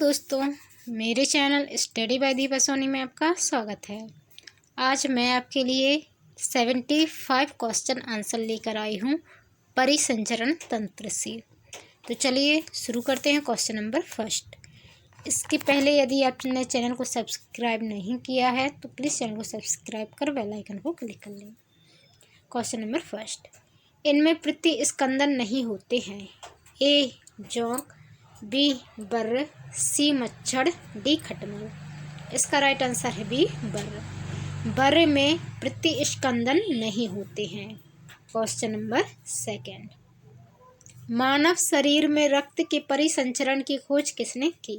दोस्तों, मेरे channel study by Deepa Soni में आपका स्वागत है। आज मैं आपके लिए 75 क्वेश्चन आंसर लेकर आई हूँ परिसंचरण तंत्र से। तो चलिए शुरू करते हैं। Question number first. इसके पहले यदि आपने चैनल को सब्सक्राइब नहीं किया है तो प्लीज़ चैनल को सब्सक्राइब कर बेल आइकन को क्लिक कर लें। Question number first. इनमें प्रतिस्कंदन नहीं होते हैं। ए जोंक, बी बर्र, सी मच्छर, डी खटमल। इसका राइट आंसर है बी बर्र। बर्र में प्रतिस्कंदन नहीं होते हैं। Question number second. मानव शरीर में रक्त के परिसंचरण की खोज किसने की?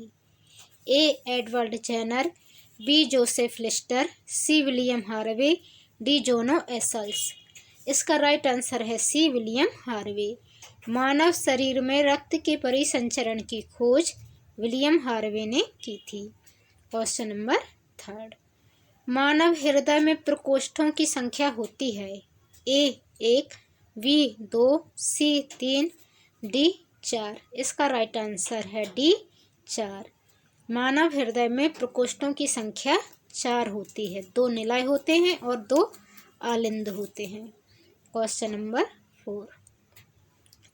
A Edward Jenner, B Joseph Lister, C William Harvey, D Jonas एसल्स। इसका राइट आंसर है सी विलियम हार्वे। मानव शरीर में रक्त के परिसंचरण की खोज विलियम हार्वे ने की थी। Question number third. मानव हृदय में प्रकोष्ठों की संख्या होती है। ए 1, बी 2, सी 3, डी 4। इसका राइट आंसर है डी 4। मानव हृदय में प्रकोष्ठों की संख्या 4 होती है। 2 निलय होते हैं और 2 आलिंद होते हैं। Question number 4।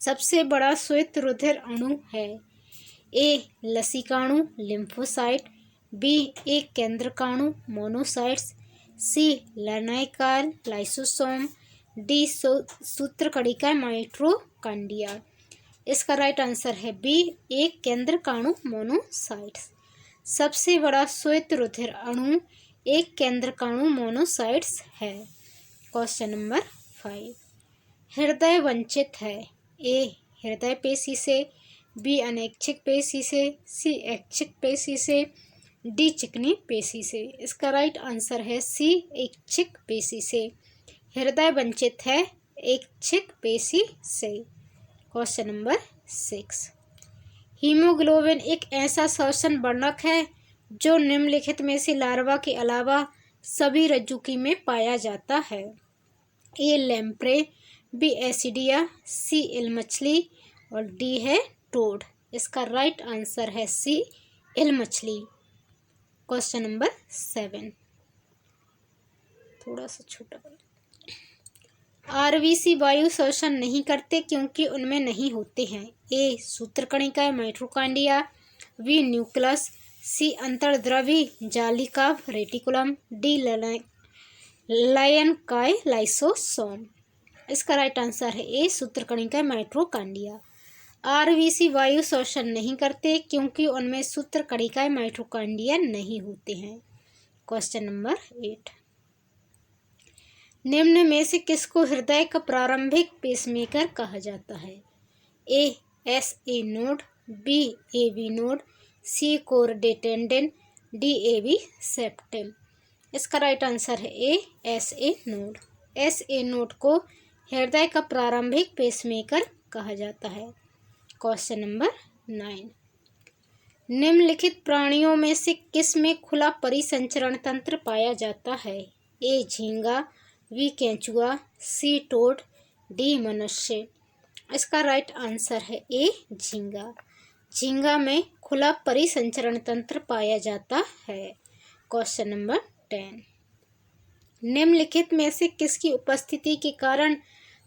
सबसे बड़ा श्वेत रुधिर अणु है। ए लसिकाणु लिम्फोसाइट, बी एक केंद्रकाणु मोनोसाइट्स, सी लर्नाइकाल लाइसोसोम, डी सूत्रकणिका माइटोकॉन्ड्रिया। इसका राइट आंसर है बी एक केंद्रकाणु मोनोसाइट्स। सबसे बड़ा श्वेत रुधिर अणु एक केंद्रकाणु मोनोसाइट्स है। Question number 5। हृदय वंचित है। ए हृदय पेशी से, बी अनैच्छिक पेशी से, सी ऐच्छिक पेशी से, डी चिकनी पेशी से। इसका राइट आंसर है सी ऐच्छिक पेशी से। हृदय वंचित है ऐच्छिक पेशी से। Question number 6। हीमोग्लोबिन एक ऐसा श्वसन वर्णक है जो निम्नलिखित में से लार्वा के अलावा सभी रज्जुकी में पाया जाता है। ए लैम्प्रे, बी एसिडिया, सी इल मछली और डी है टोड। इसका राइट आंसर है सी इल मछली। Question number 7। थोड़ा सा छोटा। आरबीसी वायु शोषण नहीं करते क्योंकि उनमें नहीं होते हैं। ए सूत्रकणिका माइटोकॉन्ड्रिया, बी न्यूक्लियस, सी अंतर्द्रवी जालिका रेटिकुलम, डी लायन काय लाइसोसोम। इसका राइट आंसर है ए सूत्रकणिका माइटोकॉन्ड्रिया। आरबीसी वायु शोषण नहीं करते क्योंकि उनमें सूत्रकणिका माइटोकॉन्ड्रिया नहीं होते हैं। Question number 8। निम्न में से किसको हृदय का प्रारंभिक पेसमेकर कहा जाता है? A S A node, B A B node, C कोर tendineae, D A B septum. इसका राइट आंसर है A S A node. S A node को हृदय का प्रारंभिक पेसमेकर कहा जाता है। Question number 9। निम्नलिखित प्राणियों में से किस में खुला परिसंचरण तंत्र पाया जाता है? ए झींगा, बी केंचुआ, सी टोड, डी मनुष्य। इसका राइट आंसर है ए झींगा। झींगा में खुला परिसंचरण तंत्र पाया जाता है। Question number 10। निम्नलिखित में से किसकी उपस्थिति के कारण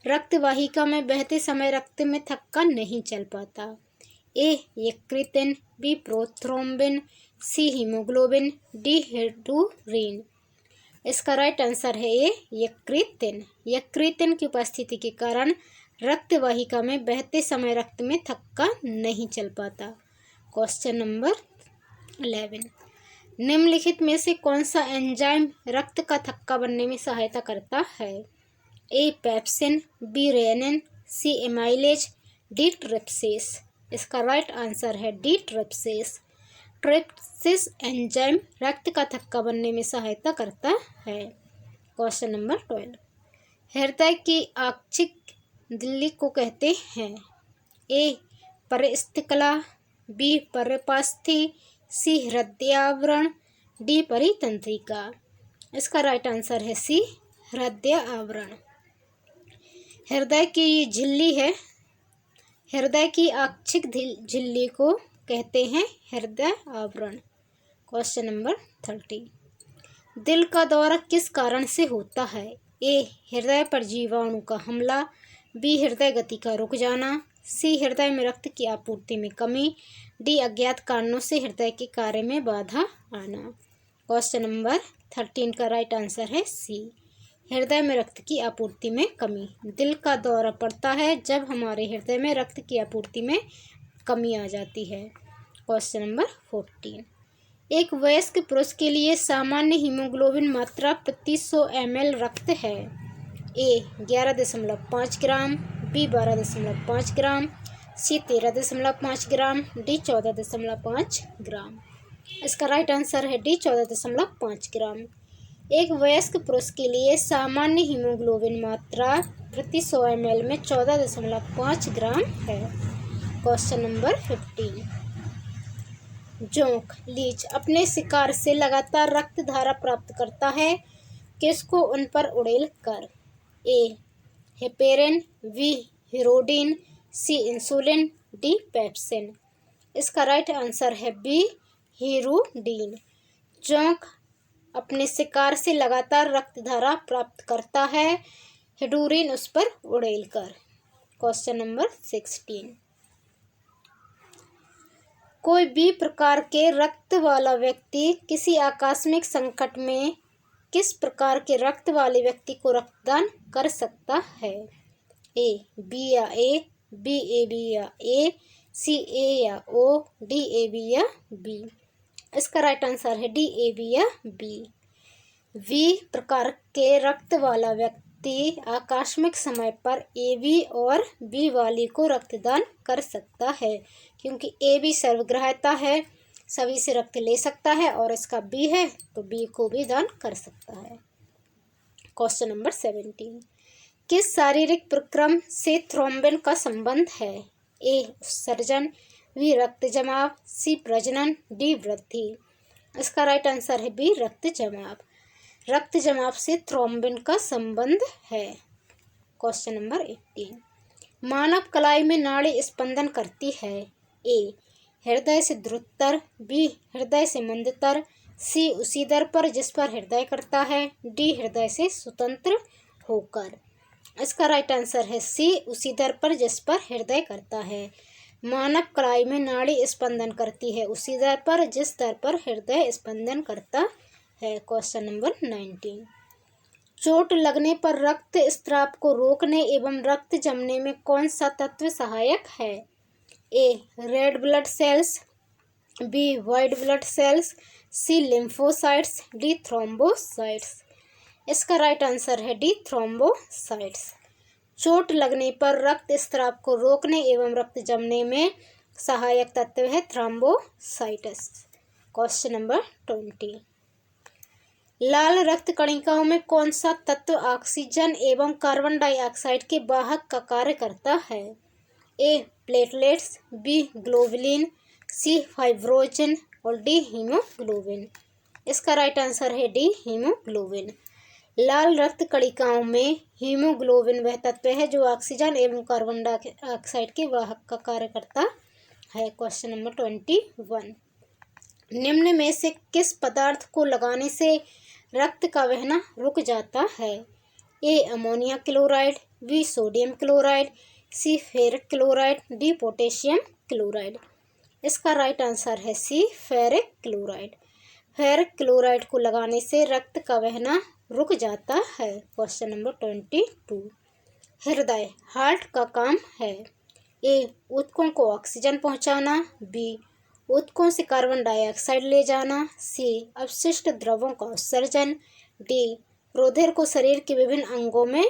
रक्त वाहिका में बहते समय रक्त में थक्का नहीं चल पाता? ए यकृतिन, बी प्रोथ्रोम्बिन, सी हीमोग्लोबिन, डी हेडुरिन। इसका राइट आंसर है ए यकृतिन। यकृतिन की उपस्थिति के कारण रक्त वाहिका में बहते समय रक्त में थक्का नहीं चल पाता। Question number 11। निम्नलिखित में से कौन सा एंजाइम रक्त का थक्का बनने में सहायता करता है? ए पेप्सिन, बी रेनिन, सी एमाइलेज, डी ट्रिप्सिस। इसका राइट आंसर है डी ट्रिप्सिस। ट्रिप्सिस एंजाइम रक्त का थक्का बनने में सहायता करता है। Question number 12। हृदय की आक्षिक झिल्ली को कहते हैं? ए परिस्थिकला, बी परिपास्थि, सी हृदयावरण, डी परितंत्रिका। इसका राइट आंसर है सी हृदय आवरण। हृदय की ये झिल्ली है। हृदय की आक्षिक झिल्ली को कहते हैं हृदय आवरण। Question number 30। दिल का दौरा किस कारण से होता है? ए हृदय पर जीवाणु का हमला, बी हृदय गति का रुक जाना, सी हृदय में रक्त की आपूर्ति में कमी, डी अज्ञात कारणों से हृदय के कार्य में बाधा आना। क्वेश्चन नंबर 13 का राइट आंसर है सी, हृदय में रक्त की आपूर्ति में कमी। दिल का दौरा पड़ता है जब हमारे हृदय में रक्त की आपूर्ति में कमी आ जाती है। Question number 14। एक वयस्क पुरुष के लिए सामान्य हीमोग्लोबिन मात्रा प्रति 100 ml रक्त है। ए 11.5 ग्राम, बी 12.5 ग्राम, सी 13.5 ग्राम, डी 14.5 ग्राम। इसका राइट आंसर है डी 14.5 ग्राम। एक वयस्क पुरुष के लिए सामान्य हीमोग्लोबिन मात्रा प्रति 100 ml में 14.5 ग्राम है। Question number 15। जोंक लीच अपने शिकार से लगातार रक्त धारा प्राप्त करता है, किसको उन पर उड़ेल कर? ए हेपेरिन, बी हिरोडिन, सी इंसुलिन, डी पेप्सिन। इसका राइट आंसर है बी हिरोडिन। जोंक अपने शिकार से लगातार रक्त धारा प्राप्त करता है, हिरोडिन उस पर उड़ेल कर। Question number 16। कोई भी प्रकार के रक्त वाला व्यक्ति किसी आकस्मिक संकट में किस प्रकार के रक्त वाले व्यक्ति को रक्तदान कर सकता है? ए बी या ए, बी ए बी या ए, सी ए या ओ, डी ए बी या बी। इसका राइट आंसर है डी ए बी या बी। वी प्रकार के रक्त वाला व्यक्ति आकस्मिक समय पर ए बी और बी वाली को रक्तदान कर सकता है, क्योंकि ए बी सर्वग्राह्यता है, सभी से रक्त ले सकता है, और इसका बी है तो बी को भी दान कर सकता है। Question number 17। किस शारीरिक प्रक्रम से थ्रोम्बिन का संबंध है? ए उत्सर्जन, बी रक्त जमाव, सी प्रजनन, डी वृद्धि। इसका राइट आंसर है बी रक्त जमाव। रक्त जमाव से थ्रोम्बिन का संबंध है। Question number 18। मानव कलाई में नाड़ी स्पंदन करती है। ए हृदय से द्रुततर, बी हृदय से मंदतर, सी उसी दर पर जिस पर हृदय करता है, डी हृदय से स्वतंत्र होकर। इसका राइट आंसर है सी उसी दर पर जिस पर हृदय करता है। मानव कलाई में नाड़ी स्पंदन करती है उसी दर पर जिस दर पर हृदय स्पंदन करता है। Question number 19। चोट लगने पर रक्त स्राव को रोकने एवं रक्त जमने में कौन सा तत्व सहायक है? A red blood cells, B white blood cells, C lymphocytes, D thrombocytes. इसका राइट आंसर है डी थ्रोम्बोसाइट्स। चोट लगने पर रक्त स्राव को रोकने एवं रक्त जमने में सहायक तत्व है थ्रोम्बोसाइट्स। Question number 20। लाल रक्त कणिकाओं में कौन सा तत्व ऑक्सीजन एवं कार्बन डाइऑक्साइड के वाहक का कार्य करता है? ए प्लेटलेट्स, बी ग्लोबुलिन, सी फाइब्रोजिन और डी हीमोग्लोबिन। इसका राइट आंसर है डी हीमोग्लोबिन। लाल रक्त कणिकाओं में हीमोग्लोबिन वह तत्व है जो ऑक्सीजन एवं कार्बन डाइऑक्साइड के वाहक का कार्य करता है। Question number 21। निम्न में से किस पदार्थ को लगाने से रक्त का बहना रुक जाता है? A ammonia chloride, B sodium chloride, C ferric chloride, D potassium chloride. इसका राइट आंसर है C ferric chloride. Ferric chloride को लगाने से रक्त का बहना रुक जाता है। Question number 22। हृदय हार्ट का काम है। ए ऊतकों को ऑक्सीजन पहुंचाना, बी ऊतकों से कार्बन डाइऑक्साइड ले जाना, सी अपशिष्ट द्रवों का उत्सर्जन, डी रुधिर को शरीर के विभिन्न अंगों में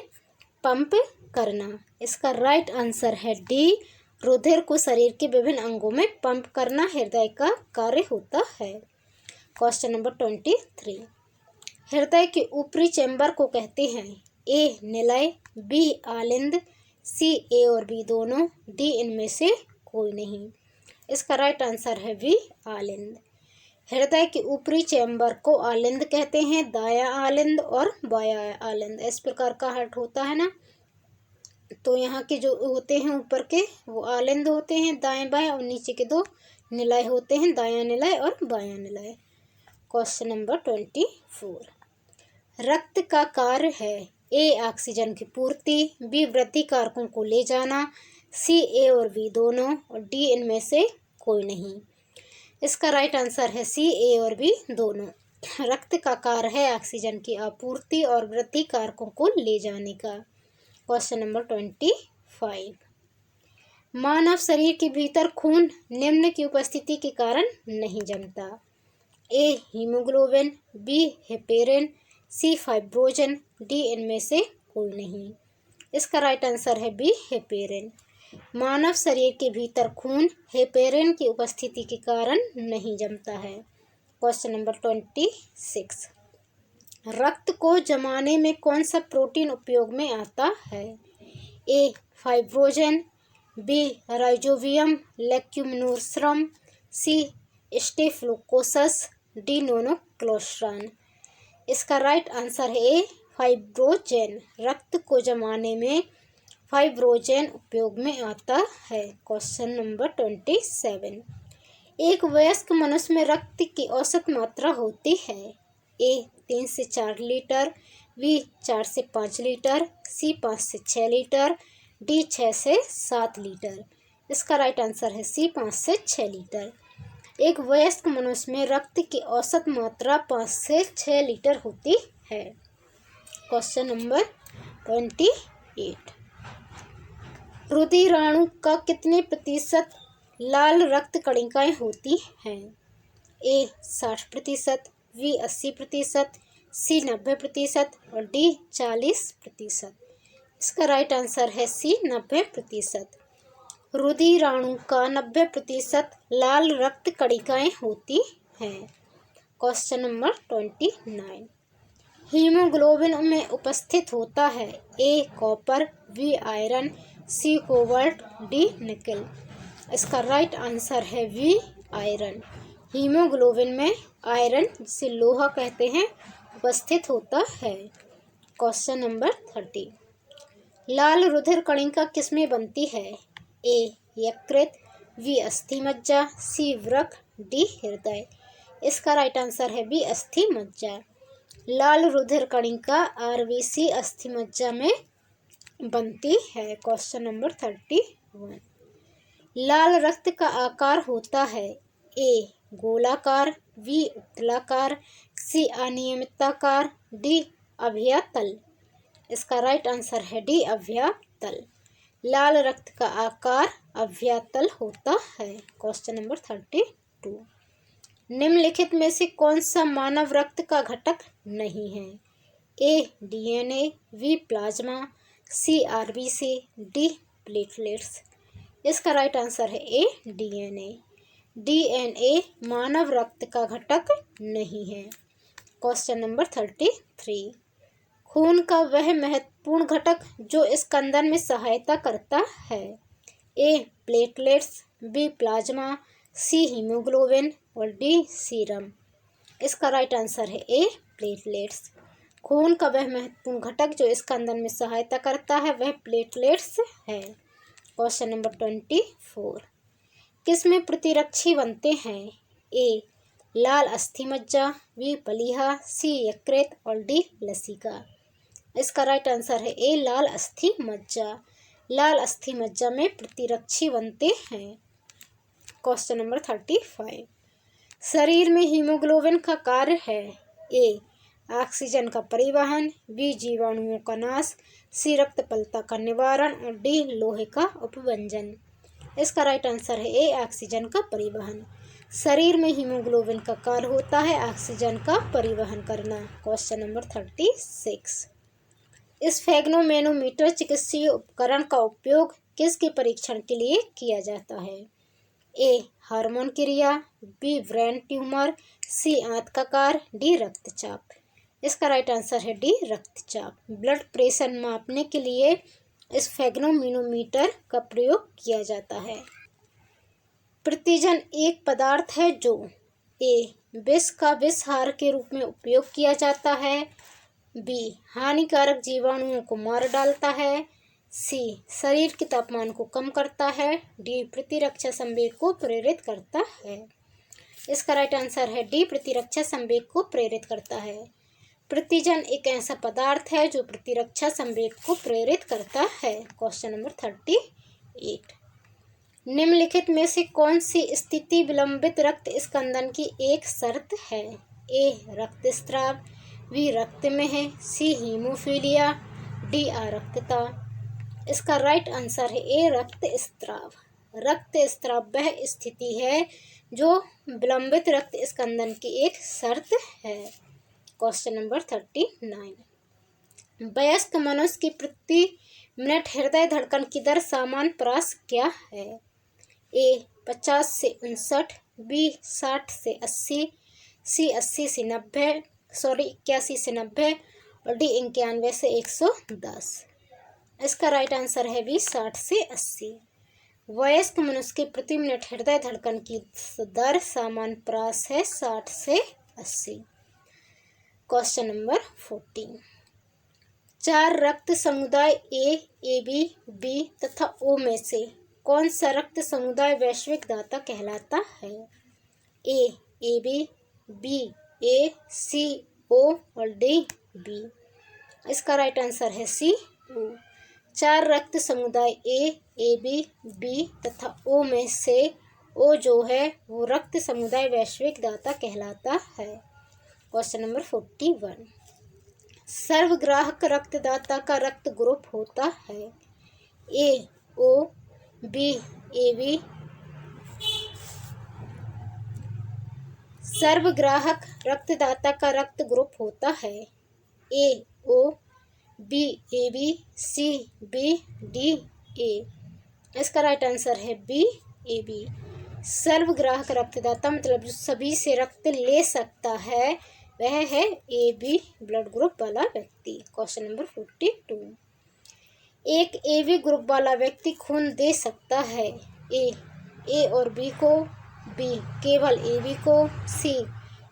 पंप करना। इसका राइट आंसर है डी रुधिर को शरीर के विभिन्न अंगों में पंप करना हृदय का कार्य होता है। Question number 23। हृदय के ऊपरी चैम्बर को कहते हैं? ए निलय, बी आलिंद, सी ए और बी दोनों, डी इनमें से कोई नहीं। इसका राइट आंसर है बी आलिंद। हृदय के ऊपरी चैम्बर को आलिंद कहते हैं, दाया आलिंद और बाया आलिंद। इस प्रकार का हार्ट होता है ना, तो यहाँ के जो होते हैं ऊपर के वो आलिंद होते हैं दाएं बाएं, और नीचे के दो निलय होते हैं, दायां निलय और बायां निलय। Question number 24। रक्त का कार्य है ए ऑक्सीजन की पूर्ति, बी वृद्धि कारकों को ले जाना, सी ए और बी दोनों और डी इनमें से कोई नहीं। इसका राइट आंसर है सी ए और बी दोनों। रक्त का कार्य है ऑक्सीजन की आपूर्ति और वृद्धि कारकों को ले जाने का। Question number 25। मानव शरीर के भीतर खून निम्न की उपस्थिति के कारण नहीं जमता। ए हीमोग्लोबिन, बी हेपेरिन, सी फाइब्रोजन, डी इनमें से कोई नहीं। इसका राइट आंसर है बी हेपेरिन। मानव शरीर के भीतर खून हेपेरिन की उपस्थिति के कारण नहीं जमता है। Question number 26। रक्त को जमाने में कौन सा प्रोटीन उपयोग में आता है। ए फाइब्रोजन, बी राइजोबियम लेक्यूमिनोसम, सी स्टेफिलोकोकस, डी मोनोक्लोस्ट्रान। इसका राइट आंसर है ए फाइब्रोजन। रक्त को जमाने में फाइब्रोजन उपयोग में आता है। Question number 27। एक वयस्क मनुष्य में रक्त की औसत मात्रा होती है। ए 3 से 4 लीटर, बी 4 से 5 लीटर, सी 5 से 6 लीटर, डी 6 से 7 लीटर। इसका राइट आंसर है सी 5 से 6 लीटर। एक वयस्क मनुष्य में रक्त की औसत मात्रा 5 से 6 लीटर होती है। Question number 28। रुधिराणु का कितने प्रतिशत लाल रक्त कणिकाएं होती हैं। ए 60%, बी 80%, सी 90% और डी 40%। इसका राइट आंसर है सी 90%। रुधिराणु का 90% लाल रक्त कणिकाएं होती हैं। Question number 29। हीमोग्लोबिन में उपस्थित होता है ए कॉपर, बी आयरन, सी कोबाल्ट, डी निकल। इसका राइट आंसर है बी आयरन। हीमोग्लोबिन में आयरन, जिसे लोहा कहते हैं, उपस्थित होता है। Question number 30। लाल रुधिर कणिका किसमें बनती है। ए यकृत, बी अस्थि मज्जा, सी वृक्क, डी हृदय। इसका राइट आंसर है बी अस्थि मज्जा। लाल रुधिर कणिका आरबीसी अस्थि मज्जा में बनती है। Question number 31। लाल रक्त का आकार होता है ए गोलाकार, बी उत्तलाकार, सी अनियमिताकार, डी अभ्यातल। इसका राइट आंसर है डी अभ्यातल। लाल रक्त का आकार अभ्यातल होता है। Question number 32। निम्नलिखित में से कौन सा मानव रक्त का घटक नहीं है। ए डीएनए, बी प्लाज्मा, सी आरबीसी, डी प्लेटलेट्स। इसका राइट आंसर है ए डीएनए। डीएनए मानव रक्त का घटक नहीं है। Question number 33। खून का वह महत्वपूर्ण घटक जो स्कंदन में सहायता करता है। ए प्लेटलेट्स, बी प्लाज्मा, सी हीमोग्लोबिन और डी सीरम। इसका राइट आंसर है ए प्लेटलेट्स। खून का वह महत्वपूर्ण घटक जो स्कंदन में सहायता करता है वह प्लेटलेट्स है। Question number 24। किसमें प्रतिरक्षी बनते हैं। ए लाल अस्थि मज्जा, बी प्लीहा, सी यकृत और डी लसिका। इसका राइट आंसर है ए लाल अस्थि मज्जा। लाल अस्थि मज्जा में प्रतिरक्षी बनते हैं। Question number 35। शरीर में हीमोग्लोबिन का कार्य है। ए ऑक्सीजन का परिवहन, बी जीवाणुओं का नाश, सी रक्तपलता का निवारण और डी लोहे का उपभंजन। इसका राइट आंसर है ए ऑक्सीजन का परिवहन। शरीर में हीमोग्लोबिन का कार्य होता है ऑक्सीजन का परिवहन करना। Question number 36। स्फेग्नोमेनोमीटर चिकित्सीय उपकरण का उपयोग किसके परीक्षण के लिए किया जाता है। ए हार्मोन क्रिया, बी ब्रेन ट्यूमर, सी आंत का कार्य, डी रक्तचाप। इसका राइट आंसर है डी रक्तचाप। ब्लड प्रेशर मापने के लिए स्फेग्नोमेनोमीटर का प्रयोग किया जाता है। प्रतिजन एक पदार्थ है जो ए विष का विषहार के रूप में उपयोग किया जाता है, बी हानिकारक जीवाणुओं को मार डालता है, सी शरीर के तापमान को कम करता है। डी प्रतिरक्षा संवेग को प्रेरित करता है। इसका राइट आंसर है डी प्रतिरक्षा संवेग को प्रेरित करता है। प्रतिजन एक ऐसा पदार्थ है जो प्रतिरक्षा संवेग को प्रेरित करता है। Question number 38। निम्नलिखित में से कौन सी स्थिति विलंबित रक्त स्कंदन की एक शर्त है? ए रक्तस्राव, बी रक्त में है, सी हीमोफीलिया, डी अरक्तता। इसका राइट आंसर है ए रक्तस्राव। रक्तस्राव वह स्थिति है जो विलंबित रक्त स्कंदन की एक शर्त है। Question number 39। वयस्क मनुष्य की प्रति मिनट हृदय धड़कन की दर सामान्य प्रयास क्या है? ए 50 से 59, बी 60 से 80, सी 81 से 90 और डी 91 से 110। इसका राइट आंसर है बी 60 से 80। वयस्क मनुष्य के प्रति मिनट हृदय धड़कन की दर सामान्य प्रयास है 60 से 80। Question number 14। चार रक्त समुदाय ए, बी, बी तथा ओ में से कौन सा रक्त समुदाय वैश्विक दाता कहलाता है? ए बी, बी ए, सी ओ और डी बी। इसका राइट आंसर है सी ओ। चार रक्त समुदाय ए बी, बी तथा ओ में से ओ जो है वो रक्त समुदाय वैश्विक दाता कहलाता है। Question number 41। सर्वग्राहक रक्तदाता का रक्त ग्रुप होता है? A O, B A B. सर्वग्राहक रक्तदाता का रक्त ग्रुप होता है A O, B A B, C B, D A. इसका राइट आंसर है बी ए बी। सर्वग्राहक रक्तदाता मतलब जो सभी से रक्त ले सकता है वह है ए बी ब्लड ग्रुप वाला व्यक्ति। Question number 42। एक ए बी ग्रुप वाला व्यक्ति खून दे सकता है? ए और बी को, बी केवल ए बी को, सी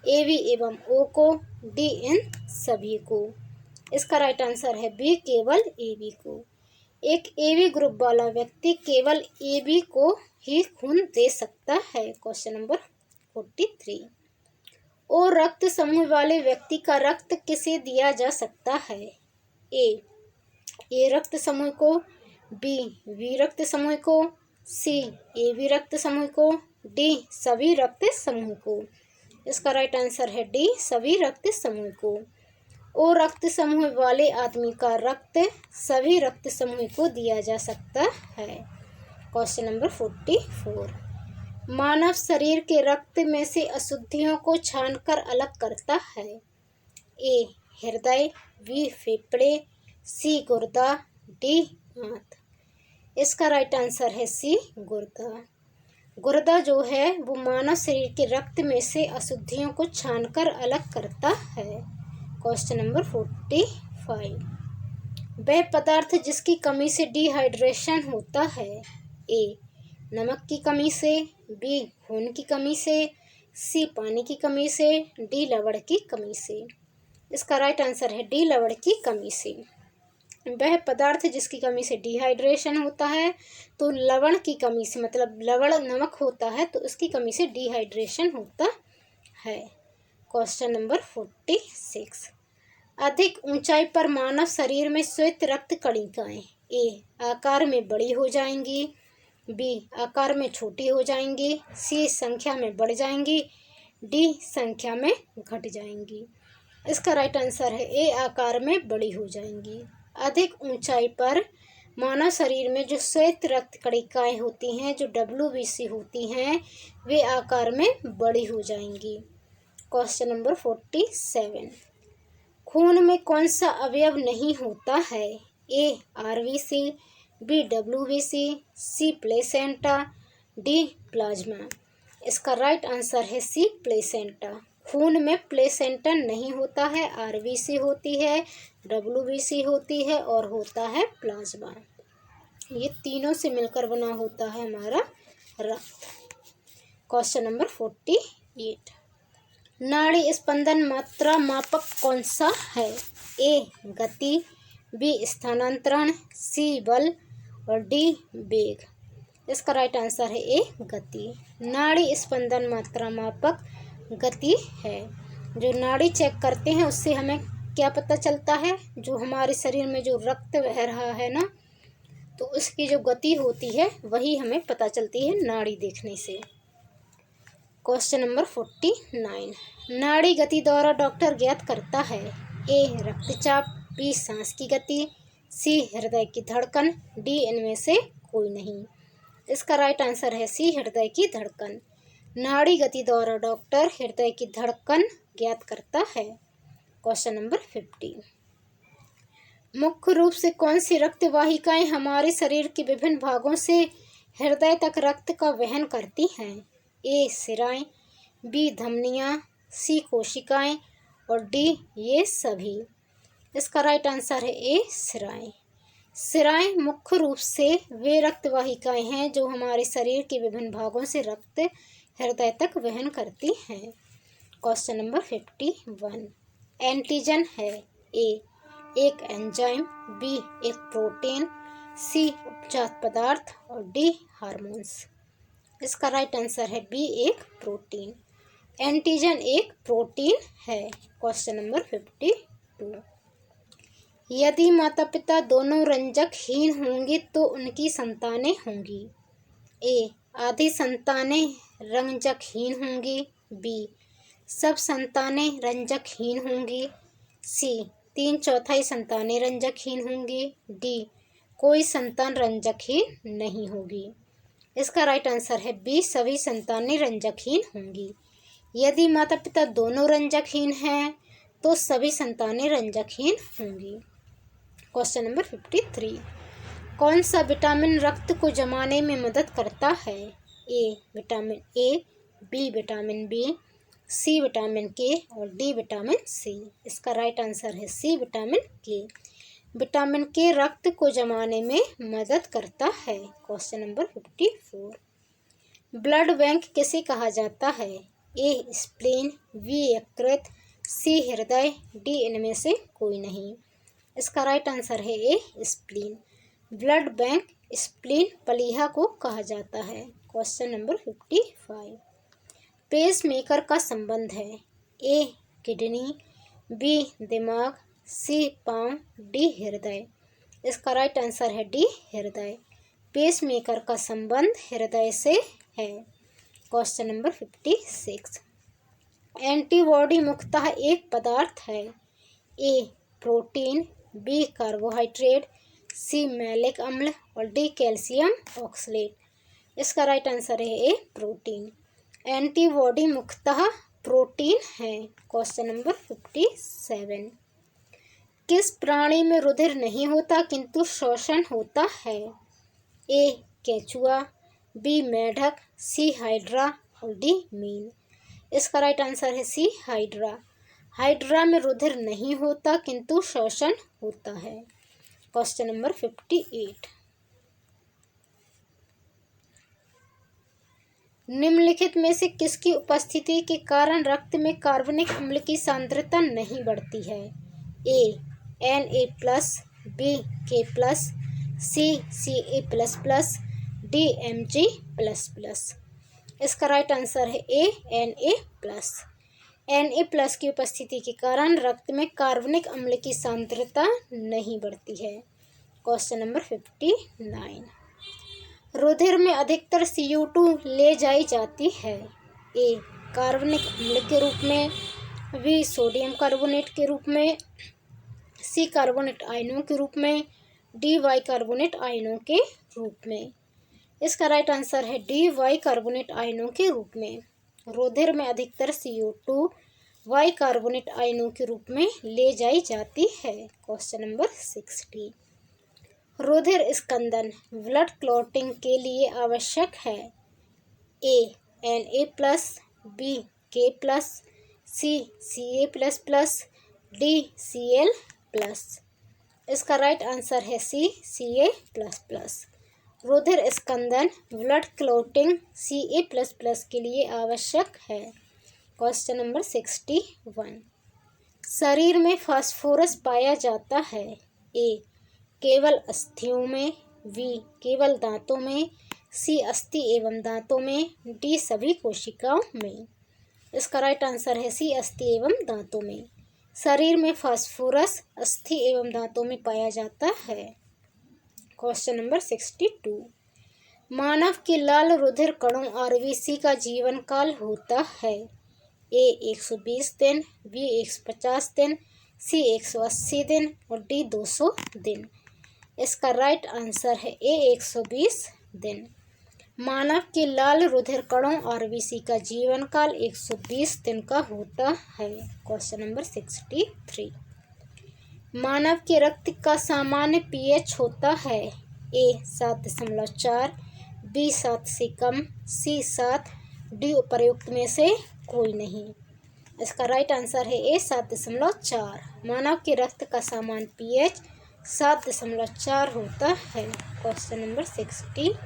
ए बी एवं ओ को, डी इन सभी को। इसका राइट आंसर है बी केवल ए बी को। एक ए बी ग्रुप वाला व्यक्ति केवल ए बी को ही खून दे सकता है। Question number 43। ओ रक्त समूह वाले व्यक्ति का रक्त किसे दिया जा सकता है? ए रक्त समूह को, बी रक्त समूह को, सी ए बी रक्त समूह को, डी सभी रक्त समूह को। इसका राइट आंसर है डी सभी रक्त समूह को। ओ रक्त समूह वाले आदमी का रक्त सभी रक्त समूह को दिया जा सकता है। Question number 44। मानव शरीर के रक्त में से अशुद्धियों को छानकर अलग करता है? ए हृदय, बी फेफड़े, सी गुर्दा, डी आंत। इसका राइट आंसर है सी गुर्दा। गुर्दा जो है वो मानव शरीर के रक्त में से अशुद्धियों को छानकर अलग करता है। Question number 45। वह पदार्थ जिसकी कमी से डिहाइड्रेशन होता है? ए नमक की कमी से, बी खून की कमी से, सी पानी की कमी से, डी लवण की कमी से। इसका राइट आंसर है डी लवण की कमी से। वह पदार्थ जिसकी कमी से डिहाइड्रेशन होता है तो लवण की कमी से मतलब लवण नमक होता है तो उसकी कमी से डिहाइड्रेशन होता है। Question number 46। अधिक ऊंचाई पर मानव शरीर में श्वेत रक्त कणिकाएं ए आकार में बड़ी हो जाएंगी, बी आकार में छोटी हो जाएंगी, सी संख्या में बढ़ जाएंगी, डी संख्या में घट जाएंगी। इसका राइट आंसर है ए आकार में बड़ी हो जाएंगी। अधिक ऊंचाई पर मानव शरीर में जो श्वेत रक्त कणिकाएं होती हैं जो WBC होती हैं वे आकार में बड़ी हो जाएंगी। Question number 47। खून में कौन सा अवयव नहीं होता है? ए RBC, बी WBC, सी प्लेसेंटा, डी प्लाज्मा। इसका राइट आंसर है सी प्लेसेंटा। खून में प्लेसेंटा नहीं होता है, RBC होती है, WBC होती है और होता है प्लाज्मा। ये तीनों से मिलकर बना होता है हमारा रक्त। Question number 48। नाड़ी स्पंदन मात्रा मापक कौन सा है? ए गति, बी स्थानांतरण, सी बल और डी वेग। इसका राइट आंसर है ए गति। नाड़ी स्पंदन मात्रा मापक गति है। जो नाड़ी चेक करते हैं उससे हमें क्या पता चलता है, जो हमारे शरीर में जो रक्त बह रहा है ना, तो उसकी जो गति होती है वही हमें पता चलती है नाड़ी देखने से। क्वेश्चन नंबर 49, नाड़ी गति द्वारा डॉक्टर ज्ञात करता है ए रक्तचाप, बी सांस की गति, सी हृदय की धड़कन, डी इनमें से कोई नहीं। इसका राइट आंसर है सी हृदय की धड़कन। नाड़ी गति द्वारा डॉक्टर हृदय की धड़कन ज्ञात करता है। क्वेश्चन नंबर 50, मुख्य रूप से कौन सी रक्त वाहिकाएं हमारे शरीर के विभिन्न भागों से हृदय तक रक्त का वहन करती हैं? ए सिराएं, बी धमनियां, सी कोशिकाएं और डी ये सभी। इसका राइट आंसर है ए सिराएं। सिराएं मुख्य रूप से वे रक्त वाहिकाएं हैं जो हमारे शरीर के विभिन्न भागों से रक्त हृदय तक वहन करती हैं। क्वेश्चन नंबर 51, एंटीजन है ए एक एंजाइम, बी एक प्रोटीन, सी उपजात पदार्थ और डी हार्मोन्स। इसका राइट आंसर है बी एक प्रोटीन। एंटीजन एक प्रोटीन है। क्वेश्चन नंबर 52, यदि माता पिता दोनों रंजकहीन होंगे तो उनकी संतानें होंगी। ए आधी संतानें रंजकहीन होंगी, बी सब संतानें रंजकहीन होंगी, सी 3/4 संतानें रंजकहीन होंगी, डी कोई संतान रंजकहीन नहीं होगी। इसका राइट आंसर है बी सभी संतानें रंजकहीन होंगी। यदि माता पिता दोनों रंजकहीन हैं तो सभी संतानें रंजकहीन होंगी। क्वेश्चन नंबर 53, कौन सा विटामिन रक्त को जमाने में मदद करता है? A vitamin A, B vitamin B, C vitamin K और डी विटामिन सी। इसका राइट आंसर है सी विटामिन के। विटामिन के रक्त को जमाने में मदद करता है। क्वेश्चन नंबर 54, ब्लड बैंक किसे कहा जाता है? ए स्प्लीन, बी यकृत, सी हृदय, डी इनमें से कोई नहीं। इसका राइट आंसर है ए स्प्लीन। ब्लड बैंक स्प्लीन प्लीहा को कहा जाता है। क्वेश्चन नंबर 55, पेस मेकर का संबंध है ए किडनी, बी दिमाग, सी पाँव, डी हृदय। इसका राइट आंसर है डी हृदय। पेस मेकर का संबंध हृदय से है। क्वेश्चन नंबर 56, एंटीबॉडी मुख्यतः एक पदार्थ है। ए प्रोटीन, बी कार्बोहाइड्रेट, सी मैलिक अम्ल और डी कैल्शियम ऑक्सलेट। इसका राइट आंसर है ए प्रोटीन। एंटीबॉडी मुख्यतः प्रोटीन है। क्वेश्चन नंबर 57, किस प्राणी में रुधिर नहीं होता किंतु श्वसन होता है? ए केंचुआ, बी मेढक, सी हाइड्रा और डी मीन। इसका राइट आंसर है सी हाइड्रा। हाइड्रा में रुधिर नहीं होता किंतु श्वसन होता है। क्वेश्चन नंबर 58, निम्नलिखित में से किसकी उपस्थिति के कारण रक्त में कार्बनिक अम्ल की सांद्रता नहीं बढ़ती है? ए Na+, बी K+, सी Ca++, डी Mg++। इसका राइट आंसर है ए Na+। Na+ की उपस्थिति के कारण रक्त में कार्बनिक अम्ल की सांद्रता नहीं बढ़ती है। क्वेश्चन नंबर 59, रुधिर में अधिकतर CO2 ले जाई जाती है। ए कार्बनिक अम्ल के रूप में, बी सोडियम कार्बोनेट के रूप में, सी कार्बोनेट आयनों के रूप में, डी बाइकार्बोनेट आयनों के रूप में। इसका राइट आंसर है डी बाइकार्बोनेट आयनों के रूप में। रुधिर में अधिकतर CO2 बाइकार्बोनेट आयनों के रूप में ले जाई जाती है। क्वेश्चन नंबर 60, रुधिर स्कंदन ब्लड क्लॉटिंग के लिए आवश्यक है। ए Na+, बी K+, सी Ca++, डी Cl+। इसका राइट आंसर है सी Ca++। रुधिर स्कंदन ब्लड क्लॉटिंग Ca++ के लिए आवश्यक है। क्वेश्चन नंबर 61, शरीर में फास्फोरस पाया जाता है। ए केवल अस्थियों में, बी केवल दांतों में, सी अस्थि एवं दांतों में, डी सभी कोशिकाओं में। इसका राइट आंसर है सी अस्थि एवं दांतों में। शरीर में फास्फोरस अस्थि एवं दांतों में पाया जाता है। Question number 62। मानव के लाल रुधिर कणों आरबीसी का जीवन काल होता है। ए 120 दिन, बी 150 दिन, सी 180 दिन और डी 200 दिन। इसका राइट आंसर है ए 120 दिन। मानव के लाल रुधिर कणों आरबीसी का जीवन काल 120 दिन का होता है। Question number 63। मानव के रक्त का सामान्य पीएच होता है। ए 7.4, बी 7 से कम, सी 7, डी उपर्युक्त में से कोई नहीं। इसका राइट आंसर है ए 7.4। मानव के रक्त का सामान्य पीएच 7.4 होता है। Question number 64।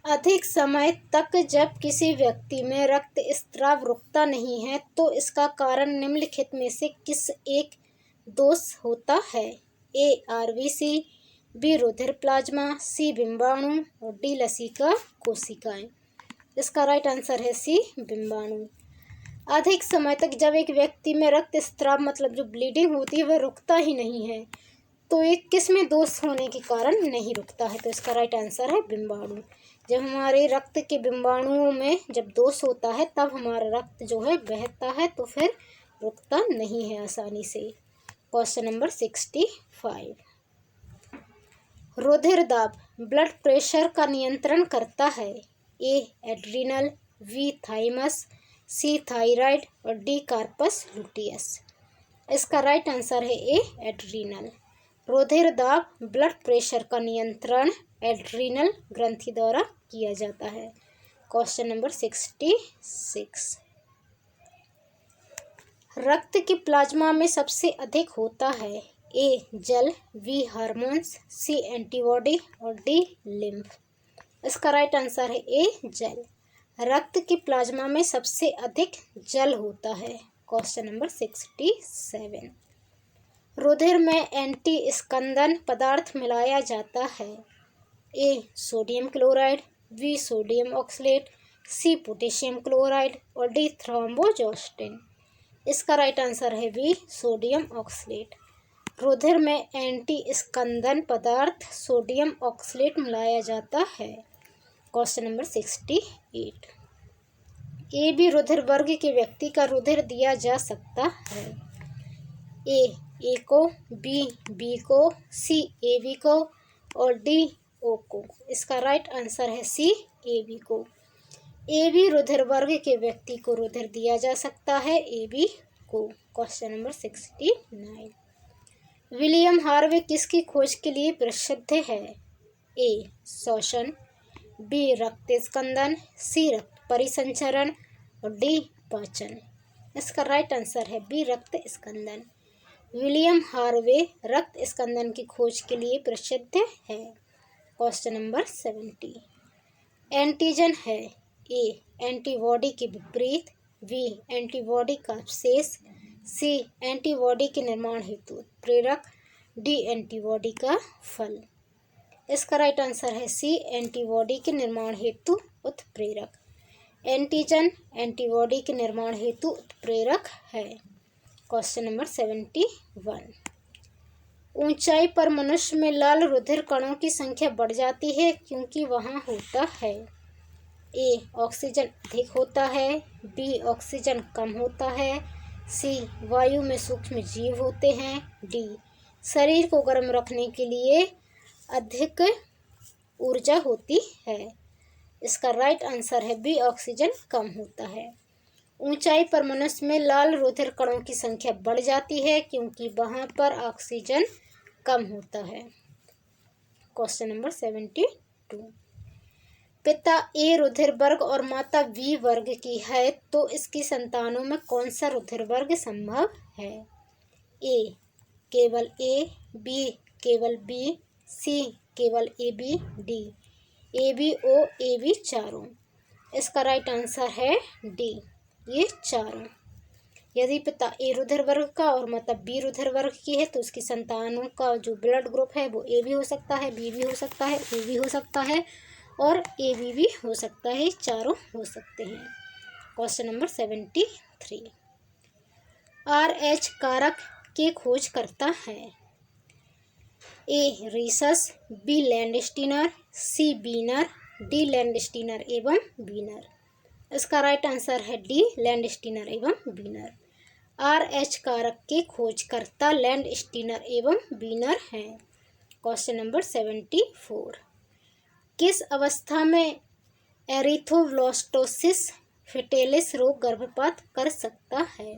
अधिक समय तक जब किसी व्यक्ति में रक्त स्राव रुकता नहीं है तो इसका कारण निम्नलिखित में से किस एक दोष होता है। ए आरबीसी, बी रुधिर प्लाज्मा, सी बिंबाणु और डी लसिका कोशिकाएं। इसका राइट आंसर है सी बिंबाणु। अधिक समय तक जब एक व्यक्ति में रक्त स्राव मतलब जो ब्लीडिंग होती है वह रुकता ही नहीं है तो एक किस में दोष होने के कारण नहीं रुकता है, तो इसका राइट आंसर है बिंबाणु। जब हमारे रक्त के बिंबाणुओं में जब दोष होता है तब हमारा रक्त जो है बहता है तो फिर रुकता नहीं है आसानी से। Question number 65। रुधिर दाब ब्लड प्रेशर का नियंत्रण करता है। ए एड्रिनल, बी थाइमस, सी थायराइड और डी कार्पस लुटियस। इसका राइट आंसर है ए एड्रिनल। रुधिर दाब ब्लड प्रेशर का नियंत्रण एड्रिनल ग्रंथि द्वारा किया जाता है। Question number 66। रक्त के प्लाज्मा में सबसे अधिक होता है। ए जल, बी हार्मोन्स, सी एंटीबॉडी और डी लिम्फ। इसका राइट आंसर है ए जल। रक्त के प्लाज्मा में सबसे अधिक जल होता है। Question number 67। रुधिर में एंटी स्कंदन पदार्थ मिलाया जाता है। A sodium chloride, B sodium oxalate, C potassium chloride और डी थ्रोम्बोजोस्टिन। इसका राइट आंसर है बी सोडियम ऑक्सलेट। रुधिर में एंटी स्कंदन पदार्थ सोडियम ऑक्सलेट मिलाया जाता है। Question number 68। ए बी रुधिर वर्ग के व्यक्ति का रुधिर दिया जा सकता है। ए को, बी को, सी ए बी को और डी ओ को। इसका राइट आंसर है सी ए बी को। ए बी रुधिर वर्ग के व्यक्ति को रुधिर दिया जा सकता है ए बी को। Question number 69। विलियम हार्वे किसकी खोज के लिए प्रसिद्ध है। ए श्वसन, बी रक्त स्कंदन, सी रक्त परिसंचरण और डी पाचन। इसका राइट आंसर है बी रक्त स्कंदन। विलियम हार्वे रक्त स्कंदन की खोज के लिए प्रसिद्ध है। Question number 70। एंटीजन है। ए एंटीबॉडी के विपरीत, बी एंटीबॉडी का अवशेष, सी एंटीबॉडी के निर्माण हेतु उत्प्रेरक, डी एंटीबॉडी का फल। इसका राइट आंसर है सी एंटीबॉडी के निर्माण हेतु उत्प्रेरक। एंटीजन एंटीबॉडी के निर्माण हेतु उत्प्रेरक है। Question number 71। ऊंचाई पर मनुष्य में लाल रुधिर कणों की संख्या बढ़ जाती है क्योंकि वहाँ होता है। ए ऑक्सीजन अधिक होता है, बी ऑक्सीजन कम होता है, सी वायु में सूक्ष्म जीव होते हैं, डी शरीर को गर्म रखने के लिए अधिक ऊर्जा होती है। इसका राइट आंसर है बी ऑक्सीजन कम होता है। ऊंचाई पर मनुष्य में लाल रुधिर कणों की संख्या बढ़ जाती है क्योंकि वहाँ पर ऑक्सीजन कम होता है। Question number 72। पिता ए रुधिर वर्ग और माता बी वर्ग की है तो इसकी संतानों में कौन सा रुधिर वर्ग संभव है। ए केवल ए, बी केवल बी, सी केवल A B, D A B O A B चारों। इसका राइट आंसर है डी ये चारों। यदि पिता ए रुधिर वर्ग का और माता बी रुधिर वर्ग की है तो उसकी संतानों का जो ब्लड ग्रुप है वो ए भी हो सकता है, बी भी हो सकता है, ओ भी हो सकता है और ए बी भी हो सकता है, चारों हो सकते हैं। Question number 73। RH कारक की खोज करता है। ए रीसस, बी लैंडस्टीनर, सी बीनर, डी लैंडस्टीनर एवं बीनर। इसका राइट आंसर है डी लैंडस्टीनर एवं बीनर। RH कारक के खोजकर्ता लैंडस्टीनर एवं बीनर हैं। Question number 74। किस अवस्था में एरिथ्रोब्लास्टोसिस फेटेलिस रोग गर्भपात कर सकता है?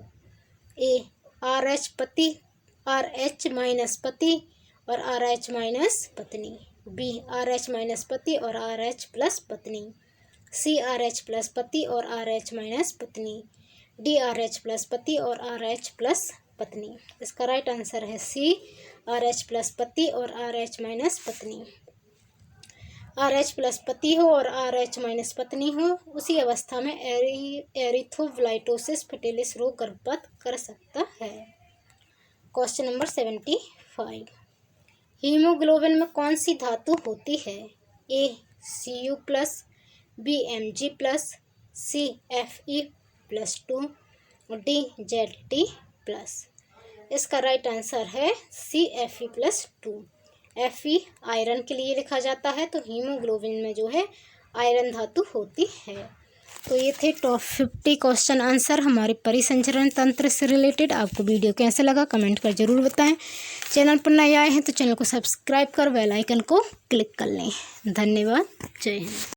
ए RH पति, RH माइनस पति और RH माइनस पत्नी, बी RH माइनस पति और RH प्लस पत्नी, सी RH प्लस पति और RH माइनस पत्नी, डी RH प्लस पति और RH प्लस पत्नी। इसका राइट आंसर है सी RH प्लस पति और RH माइनस पत्नी। RH प्लस पति हो और RH माइनस पत्नी हो, उसी अवस्था में एरिथ्रोब्लास्टोसिस फेटेलिस रोग गर्भपात कर सकता है। Question number 75। हीमोग्लोबिन में कौन सी धातु होती है? A Cu plus, B Mg plus, C Fe+2 और डी Zd प्लस। इसका राइट आंसर है सी Fe+2। Fe आयरन के लिए लिखा जाता है, तो हीमोग्लोबिन में जो है आयरन धातु होती है। तो ये थे टॉप 50 क्वेश्चन आंसर हमारे परिसंचरण तंत्र से रिलेटेड। आपको वीडियो कैसा लगा कमेंट कर जरूर बताएं। चैनल पर नए आए हैं तो चैनल को सब्सक्राइब कर बेल आइकन को क्लिक कर लें। धन्यवाद। जय हिंद।